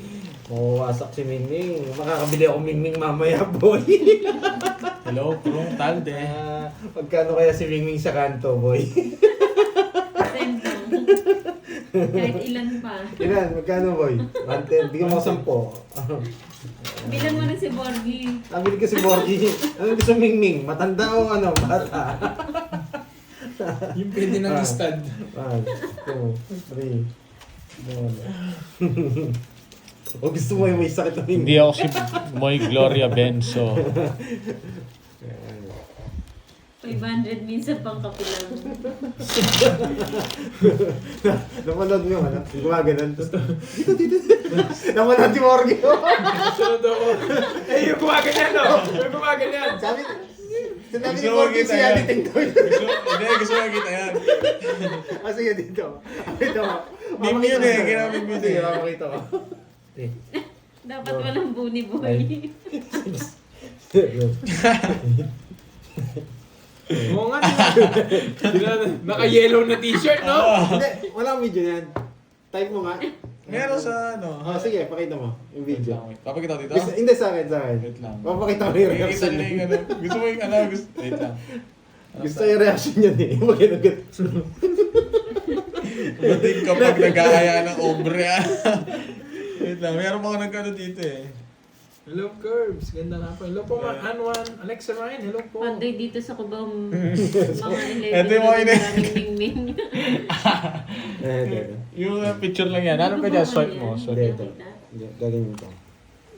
Mawawasak si Mingming. Makakabili ako Mingming mamaya, boy. Hello, Prong Talde. Magkano kaya si Mingming sa kanto, boy? Tempo. Kahit ilan pa. Ilan? Magkano, boy? 110. Bigyan mo ako 10. Bilang mo na si Borgie. Nabili ko si Borgie. Ano gusto Mingming? Matanda o ano? Bata? Yung pwede ng stud. 1, 2, 3, 4. O gusto mo yung may sakit na Mingming? Hindi ako si Moy Gloria Benzo. 500 minsan pang kapilang. Napanood mo yung ano? Gumaganon. Dito. Napanood si Borgie. Sunod ako. Eh, yung gumaganyan no? Yung gumaganyan. Sinabi ni Borgie si editing daw yun. Gusto mo kita yan. Sige, dito. Dito. Meme yun eh, ginamit mo Sige, din. makakita ko. Dapat walang buni-buni. Oo nga, naka-yellow na t-shirt, no? Hindi, wala akong video yan. Type mo nga. Meron sa ano. Oh, sige, pakita mo yung video. Papakita ko dito? Hindi sa akin. Wait lang. Papakita ko yung Nakikita reaction nila niya. yung ano. Gusto mo yung ano. Wait lang. Gusto yung reaction niya eh. Magkano. Mating kapag nag-aaya ng obre ah. Wait lang. Meron pa ako nagkano dito eh. Hello, Curbs. Ganda nga po. Hello po, Anwan. Alexa Ryan, hello po. Panday dito sa Cubao, mga 11. Ito yung mga Maraming ming-ming. Yung picture lang yan. Ano pa dyan? Swipe mo. Swipe mo. Gagawin mo ito.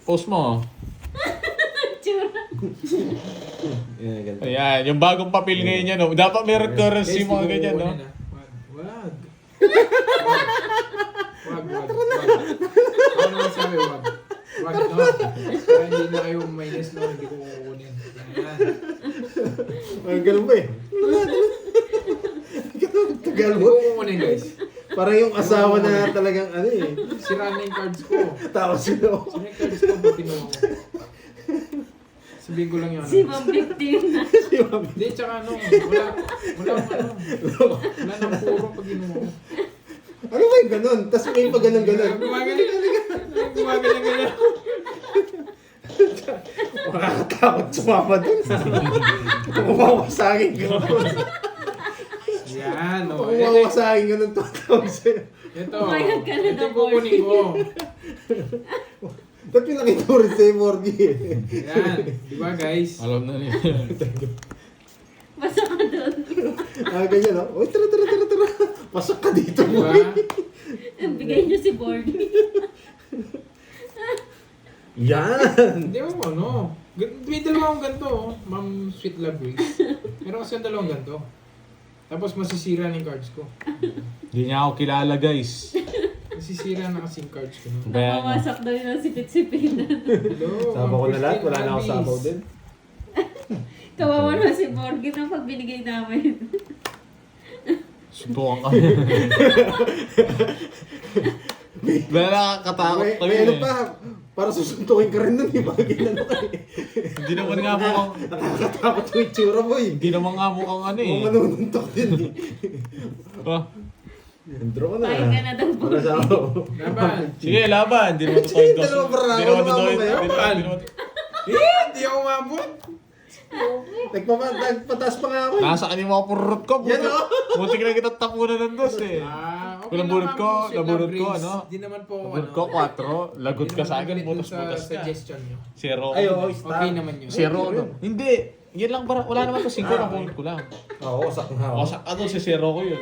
Post mo. Tsura. Yeah, ganito. Ayan. Yung bagong papel ngayon yan. No? Dapat meron currency mga ganyan. No? Wag. Wag. Ano naman sabi, wag. Wag, no? Para hindi na kayo minus, no? Hindi ko kukunin. Ayan. Ang ganun ba eh? Tagal Hindi mo. ko kukunin, guys. Parang yung asawa na talagang ano eh. Sira na yung cards ko. Tapos sino? Sira yung cards ko pag kinuha ko. Sabihin ko lang yun. Si Ma'am Victim na. Si Mami. Hindi, tsaka ano, wala nang puro pag kinuha ko. Ano ba yung ganun? Tapos may pa ganun-ganun. Gumagaling. Makakatakot sumama dun. Umawasagin ka. Yan, o. Umawasagin ka ng 2,000. Ito. Umayag ka na Ito ng yung kukunin ko. Ba't pinakita mo rin sa'yo, Morgie? Yan. Di ba, guys? Alam na niya. Basta ka doon. Ganyan, no? Uy, tara. Pasok ka dito, Di mo. ba? Ang bigay niyo si Borgie. Yan! Hindi mo ano. May dalawang ganito, oh. Ma'am Sweet Love Grace. Meron kasi yung dalawang ganito. Tapos masisira na yung cards ko. Hindi niya ako kilala guys. Masisira na kasi yung cards ko. No? Kaya Nakawasak daw yun ang sipit-sipitan. Hello. Sama ko na lahat, wala na ako sabaw din. Kawawa na si Borgie na pag binigay namin. suntukan ka. Wala nakakatakot May kami ano eh. pa, para susuntukin ka rin nun, eh. Bakit ano ka eh. Hindi naman nga mukhang, Nakakatakot yung itsura mo eh. hindi naman nga mukhang ano eh. Kung manununtok din eh. Ah, Draw ka na. Pahinga ka na daw, Para sa ako. Laban. sige, laban. Hindi naman Sige, totoo. dalawa para ako. Hindi naman Ano totoo. ba yan? Hindi naman- Hindi ako umabot. Nagpataas pa nga ako eh. Nasa kanya mga purot ko. Yan o. Buti ka na kita tapunan ng dos eh. Okay Nabunot lang, ko, ma'am, sweet nabunot love ko, rings. ano? Di naman po, Nabunot ko, 4. Lagot ka sa akin, butas-butas ka. suggestion nyo. Zero. Ay, oo, star. Okay naman yun. Zero, no? Hindi. Yan lang para, wala naman to 5 na bunot ko lang. Oo, sak nga. O, sa ano, si zero ko yun.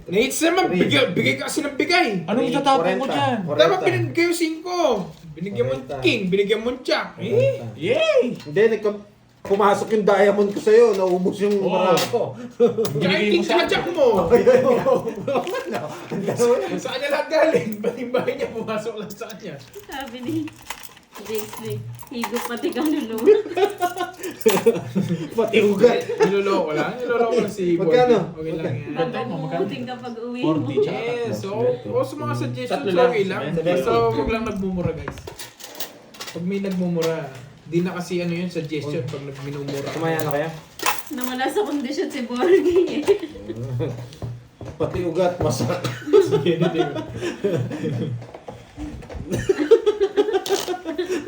Nates naman, bigay ka kasi ng bigay. Anong itatapon mo dyan? Dapat binigay yung 5. Binigyan mo 40. king, binigyan mo jack. Eh? Yay! Hindi, pumasok yung diamond ko sa'yo, naubos yung Oo. marami ko. Kahit Binigay mo king sa sa akin. jack mo. Ang gano'n. Sa kanya lahat galing. Pati yung bahay niya, pumasok lang sa kanya. Sabi ni Dexley, higop pati kaluluwa. Pati ugat. Niloloko lang. Niloloko lang si Boy. Magkano? Okay lang yan. Magkano mo, magkano? Mabuting kapag uwi mo. 40 tsaka Yes, tatlo. so sa mga suggestions, Tatlo lang. okay lang. Tatlo. So, huwag lang nagmumura, guys. Pag may nagmumura, di na kasi ano yun, suggestion pag minumura. Kumaya na kaya? Nawala sa kondisyon si Borgie eh. Pati ugat, masak. Sige, hindi ko.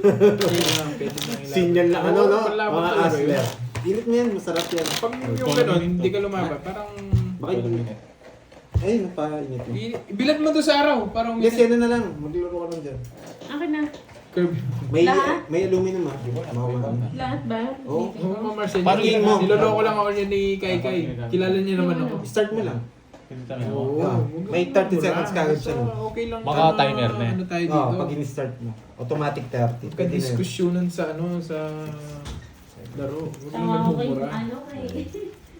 Pwede na ilaban. Sinyal na ano, no? Panlaban Mga talaga yun. asler. Init mo yan, masarap yan. Pag yung gano'n, hindi ka lumaban, parang... Bakit? Ay, napainit mo. Bilat mo to sa araw, parang... Yes, yan na lang. Maglaro ka lang dyan. Akin na. Curve. Lahat? May aluminum ah. Lahat ba? Oo. Oo, Ma'am Marcel. Paano yun mo? Niloloko lang ako niya ni Kai Kai. Kilala niya naman ako. Start mo lang. Oo. Yeah. May 30 seconds kagad siya. Okay lang. Baka timer na eh. Ano tayo Oo, dito? pag in-start mo. Automatic 30. Pwede na yun. Pagka-diskusyonan sa ano, sa laro. Huwag lang Tawa ko kay nagmumura. ano kay...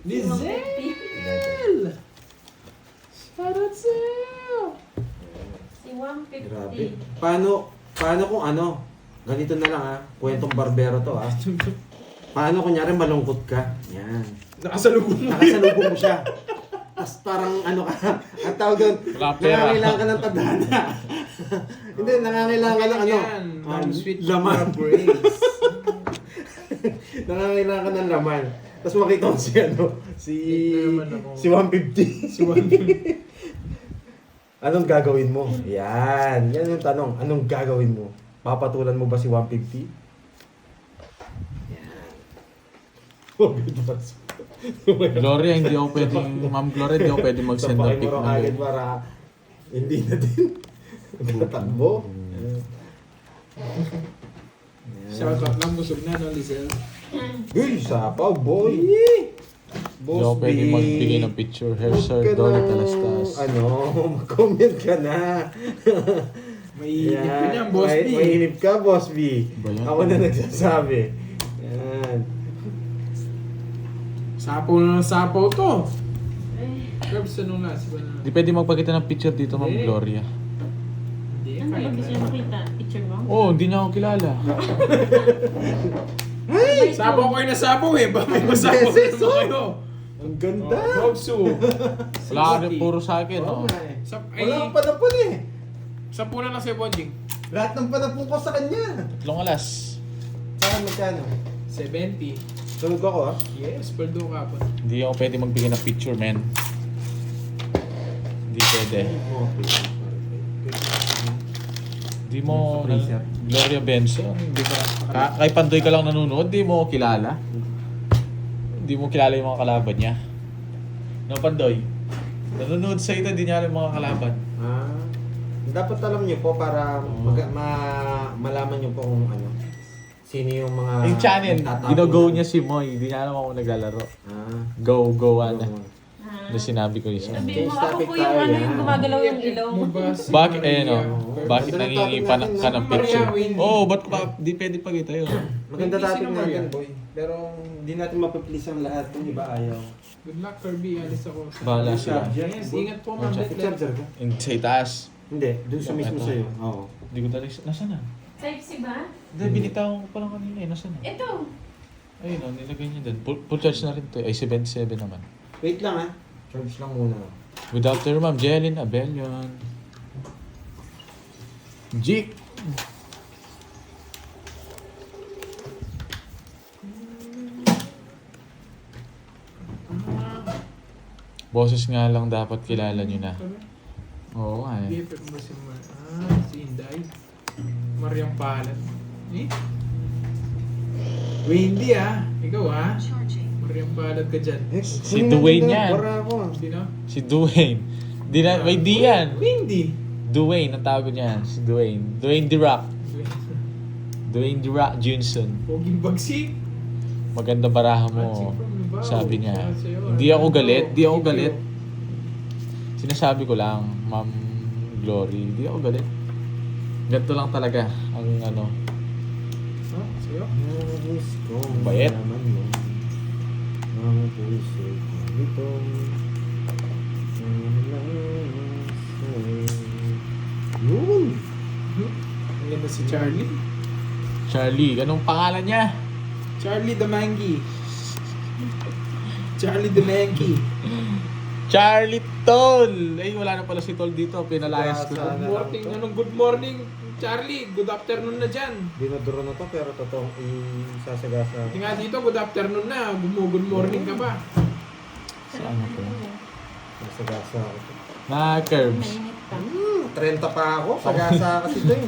Lizel! Shoutout sa'yo! Si 150. Grabe. Paano kung ano? Ganito na lang ah. Kwentong barbero to ah. Paano kunyari malungkot ka? Yan. Nakasalubong mo. Nakasalubong mo siya. Tapos parang ano ka, ang tawag doon, Wala pera. nangangailangan ka ng tadhana. Hindi, nangangailangan ka ng ano, Sweet laman. praise. Nangangailangan ka ng laman. Tapos makita mo si ano, Naman ako. si 150. Si Juan. Anong gagawin mo? Yan yung tanong. Anong gagawin mo? Papatulan mo ba si 150? Yan. Oh, good boss. Gloria, hindi ako pwedeng, Ma'am Gloria, hindi ako pwedeng mag-send ng Tapakin pic mo ng rin agad ganyan. para hindi na din. Tatakbo. Shoutout lang, busog na, no, Lizel? Uy, sapaw, boy. Hindi ako pwedeng magbigay ng picture. Hair Huwag sir, ka Dolly nang, Talastas. Ano, mag-comment ka na. May inip ko niyan, Boss B. Mainip ka, Boss B. Ba yan? Ako na nagsasabi. Yan. Sapaw na ng sapaw to. Curbs, anong last? Hindi pwede magpakita ng picture dito, Ma'am Hindi. Gloria. Hindi, Ano ba kaya gusto niya makita? Picture mo? Oo, hindi niya ako kilala. Ay! Sapaw kayo na sapaw eh. Ba may masapaw Beses, naman kayo? Ang ganda. Bogsu. Wala ka rin puro sa akin, Oo no? nga eh. Ay, Walang panapon eh. 10 na lang sa'yo, Bonjing. Lahat ng panapon ko sa kanya. Tatlong alas. Saan magkano? 70. Sunod ko ako ah. Yes, paldo ka pa. Hindi ako pwede magbigay ng picture, man. Hindi pwede. Hindi mo, Freezer. Gloria Benson, hindi ka, kay Pandoy ka lang nanonood, hindi mo ako kilala. Hindi mo kilala yung mga kalaban niya. No, Pandoy? Nanonood sa ito, hindi niya alam yung mga kalaban. Ah. Dapat alam niyo po para malaman niyo po kung ano. Sino yung mga Yung channel, nagtatapon. gino-go niya si Moy, hindi niya alam ako naglalaro. Ah. Go, na. Ah. Na sinabi ko yun siya. Sabihin mo, Change ako topic po yung tayo, ano yan. yung gumagalaw yung ilong. Bakit, eh no? Bakit Ganda ng nangingi topic pa natin, ka no? ng picture? Maria Winnie. Oo, ba't pa, di pwede pa kita yun. Maganda Hindi, topic sino natin, Maria? boy. Pero hindi natin mapiplease ang lahat kung iba ayaw. Good luck, Kirby. Alis ako. Bahala sila. Yes, ingat po, ma'am. May charger ka? Yung sa itaas. Hindi, dun sa mismo Ito. sa'yo. Oo. Hindi ko dali, nasaan na? Type C ba? Hindi, binitawan ko pa lang kanina eh, nasaan na? Ito. Ayun o, nilagay niya dun. Full charge na rin to eh, ay 77 naman. Wait lang ah. Charge lang muna. Good afternoon, Ma'am Jelyn Abelion. Jik! Boses nga lang dapat kilala nyo na. Oo nga eh. BFF mo si si Inday. Mariam Palat. Eh? Windy ikaw Mariang palad ka dyan. Si Dwayne yan. Para ako. Sino? Si Dwayne. May D yan. Windy. Dwayne, ang tawag niya. Si Dwayne. Dwayne The Rock. Dwayne The Rock Johnson. Poging bagsik. Maganda baraha mo. Sabi niya. Hindi ako galit. Sinasabi ko lang, Ma'am Glory, hindi ako galit. Ganito lang talaga ang ano. Sa'yo? Bayet. Ang puso ko nito. Yun. Ang ganda si Charlie. Charlie, anong pangalan niya? Charlie Damangi. Charlie Damangi. Charlie Tol! Ay, wala na pala si Tol dito. Pinalayas ko. Good morning. Good morning, Charlie. Good afternoon na dyan. Dinodoro na to pero totoong isasagasa. Hindi nga dito, good afternoon na. Good morning ka ba? Saan ako? Isasagasa ako. Curbs. Mainit pa. 30 pa ako. Sagasa kasi ito eh.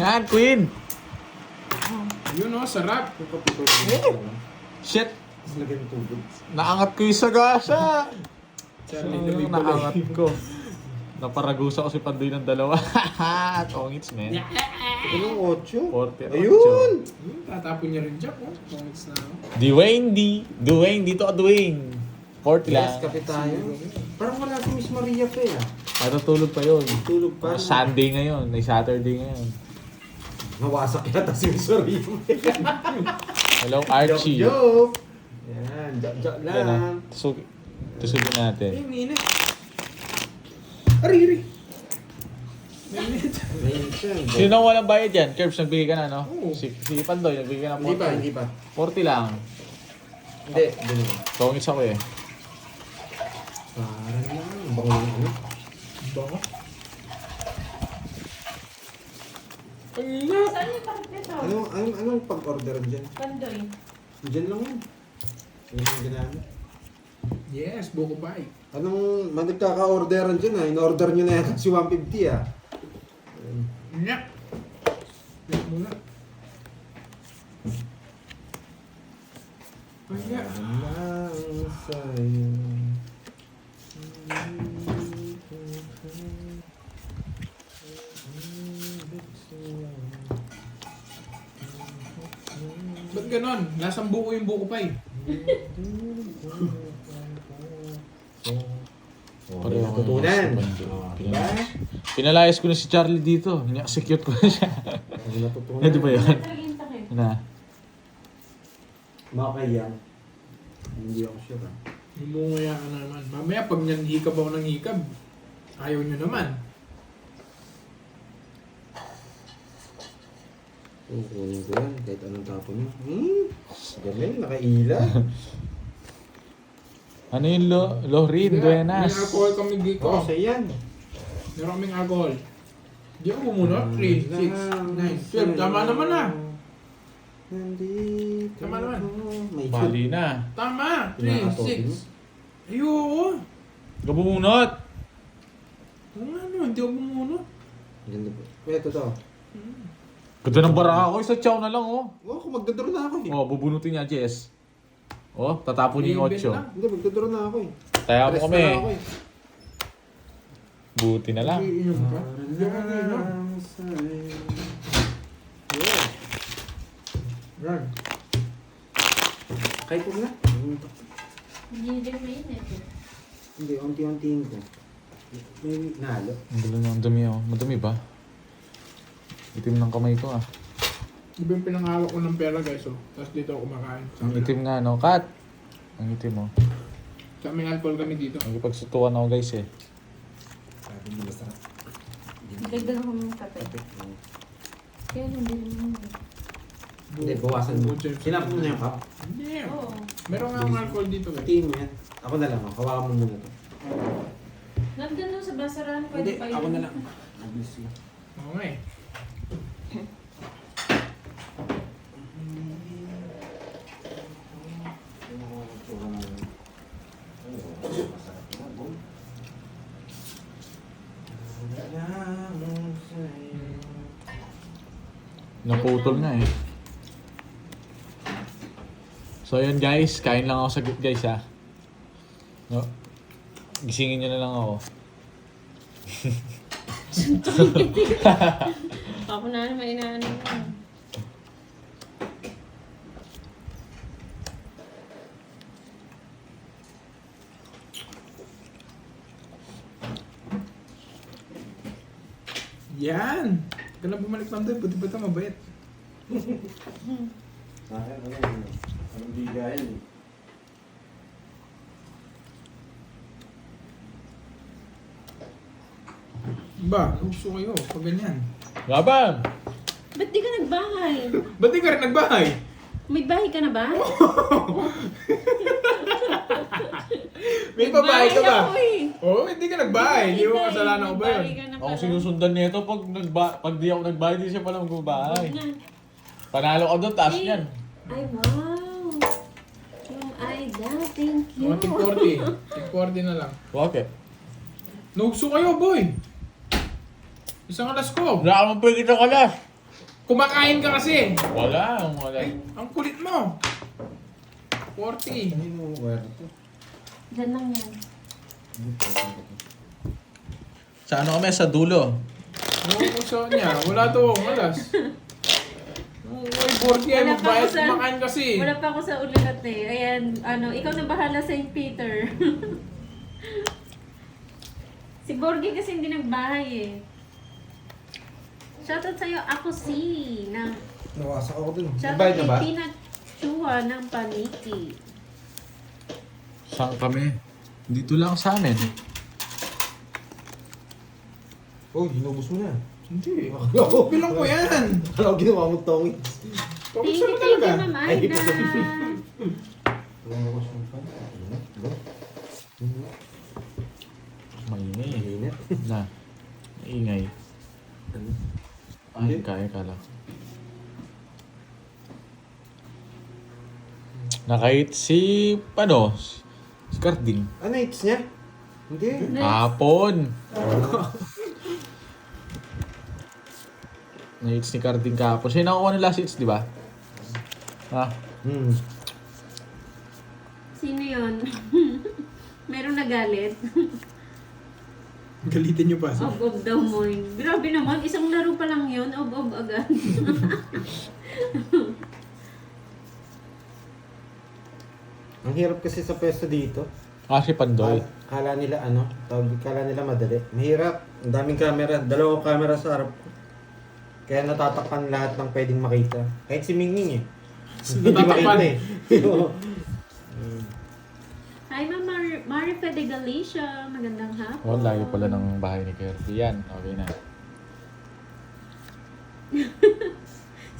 Yan, Queen! Yun sarap. Shit! Lagyan ng tubig. Naangat ko yung sagasa! Charlie Ayun, Damangi. naangat ko. Naparagusa ko si Pandoy ng dalawa. Tongits, man. Ito yung 8. 48. Ayun! Tatapon niya rin dyan. Comics na ako. Dwayne, dito ka Dwayne. 40 lang. Yes, kape tayo. Parang wala si Miss Maria pa eh. Matutulog pa yun. Tulog pa. Sunday ngayon, ay Saturday ngayon. Nawasak yata si Miss Maria. Hello, Archie. Joke! Yan, joke Yan na. lang. Tusugin natin. Ay, minit. Ari. Minit. Ayun siya. Sino nang walang bayad yan? Curbs, nagbigay ka na, no? Oo. Si Pandoy, nagbigay ka na 40. Hindi pa. 40 lang. Hindi. Hindi. Tongits ako eh. Parang lang. Bango ng ano. Bango. Ang ingat. Saan yung karpeta? Anong pag-orderan dyan? Pandoy. Dyan lang yun. Yun yung ginamit. Yes, buko pie. Anong nagkaka-orderan dyan ah? In-order nyo na yan si 150 ah. Nyak. Nyak muna. Kaya. Lang sa'yo. Ba't ganon? Lasang buko yung buko pie. Pareho ko Tutunan. naman si Pandoy. Diba? Pinalayas ko na si Charlie dito. Ini-execute ko na siya. Ang natutunan. Hindi ba yun? Talaga yung takip. Na. Makakaya. Hindi ako sure ah. Lumungaya ka na naman. Mamaya pag nanghikab ako ng hikab, ayaw nyo naman. Kukunin ko yan kahit anong tapon nyo. Galing, nakaila. Ano yung Lorin, Duenas? May alcohol kami dito. Oo, sa yan. Meron kaming alcohol. Di ako bumunot. 3, 6, 9, 12. Tama naman na. Nandito Tama naman. ako. May Bali na. Tama. 3, Pinakatokin mo? 6. Ayoko. Gabumunot! Oo nga no, hindi ako bumunot. Ganda po. Ito to. Ganda ng baraha ko. Isa chow na lang, oh. Oo, kung magdodoro na ako eh. Oh, bubunutin niya, Jess. Oh, tatapon niya yung 8. Hindi, magdodoro na ako eh. Taya mo Tres kami. na ako eh. Buti na lang. Iinom ka? Hindi ako iinom. Yeah. Run. Kahit po na. Hindi din mainit eh. Hindi, unti-untiin ko. May nalo. Ang gulo na, ang dumi oh. Madumi ba? Itim ng kamay ko ah. Iba yung pinangawak ko ng pera guys oh. Tapos dito ako kumakain. Ang itim nga no, Kat. Ang itim oh. Sa may alcohol kami dito. Nagpagsutukan ako guys eh. Sabi mo masarap. Dagdagan ko ng kape. Kaya hindi naman eh. Hindi, bawasan mo. Sinapon mo na yung cup. Hindi. Oo. Meron nga akong alcohol dito guys. Hatiin mo yan. Ako na lang. Hawakan mo muna to. Nandun doon sa basurahan, pwede Hindi, pa yun. ako na lang. Mabilis yun. Oo nga eh. Naputol na eh. So yun guys, kain lang ako saglit guys ha. No? Gisingin nyo na lang ako. Ako na naman inaano mo. Yan! Ka na bumalik lang doon, buti ba ito mabait? Sa akin, anong bigayan? Ba, gusto kayo pag ganyan. Laban! Ba't di ka nagbahay? Ba't di ka rin nagbahay? May bahay ka na ba? May babae ka ba? Nagbahay ako eh. Oo, hindi ka nagbahay. Hindi mo kasalanan ko ba yun? Nagbahay ka na Ako pala. sinusundan nito pag di ako nagbayad, di siya pala magbabahay. Huwag na. Panalo ka doon, taas Eh, yan. Ay, wow. Yung Aida, thank you. Mga tig 40. Tig 40 na lang. Bakit? Nugso kayo, boy! Isang alas ko. Wala ka mapagkita kita kalas. Kumakain ka kasi. Wala. Ay, ang kulit mo. 40. Hindi mo wire to. Diyan lang yan. Sa ano kami? Sa dulo. Ano gusto niya? Wala to akong alas. Ay, 40 ay Wala pa magbayad. ako sa- Kumakain kasi. Wala pa ako sa ulirat eh. Ayan, ikaw na bahala St. Peter. Si Borgie kasi hindi nagbahay eh. Shoutout sa'yo, ako si ng Nawasak ako dun. shoutout Nagbayad na ba? kay Tina Chua ng Paniki. Saan kami? Dito lang sa amin. Oh, hinubos mo na. Hindi. Akala ko. Bilang ko yan. Akala ko ginawa mo tongit. Tapos Thank ano you, talaga? Ma'am Aida. Maingay. Init. Na. Maingay. Ay, kaya ka lang. Nakahit si, si Carding. Ano hits niya? Hindi. Hapon. Na-hits ni Carding kahapon. Siya yung nakuha ng last hits, di ba? Ha? Sino yun? Meron nagalit. Galitin niyo pa. Ob daw mo. Grabe naman, isang laro pa lang yun. Ob agad. Ang hirap kasi sa pwesto dito. Ah, si Pandoy. Kala nila kala nila madali. Mahirap. Ang daming camera. Dalawang camera sa harap ko. Kaya natatakpan lahat ng pwedeng makita. Kahit si Mingming eh. Hindi Natatakpan. makita eh. Hi, Ma'am Marife de Galicia. Magandang hapon. Oh, layo pala ng bahay ni Kirby. Yan, okay na.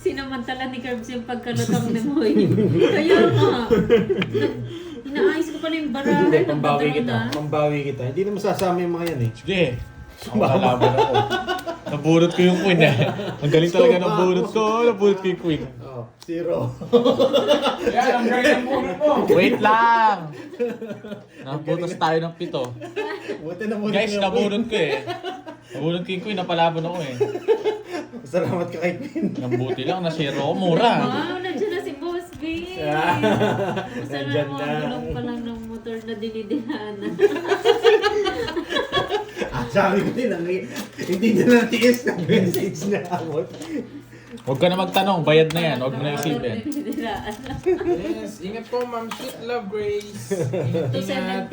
Sinamantala ni Curbs yung pagkalutang ni Moy. Kaya nga. Inaayos ko pala yung barahan. Hindi, ng pambawi padrona. kita. Pambawi kita. Hindi na masasama yung mga yan eh. Sige. Ako kalaban ako. Nabunot ko yung queen eh. Ang galing talaga ng bunot ko. Nabunot ko yung queen. Oh, 0. Yan, ang galing ng bunot mo. Wait lang! Naputas tayo ng 7. Buti na muna Guys, yung nabunot ko eh. Nabunot ko yung queen, napalaban ako eh. Salamat ka kay Queen. Nabuti lang, nasiro ko mura. Wow, nandiyan na si Boss B. Basta na Nandyan mga na. gulong pa lang ng motor na dinidihanan. Sabi ko din, hindi na natiis ng message na abot. Huwag ka na magtanong, bayad na yan. Huwag mo na isipin. Dinidihaan. Yes, ingat po, Ma'am. Sweet love, Grace. Ingat, ingat. 270.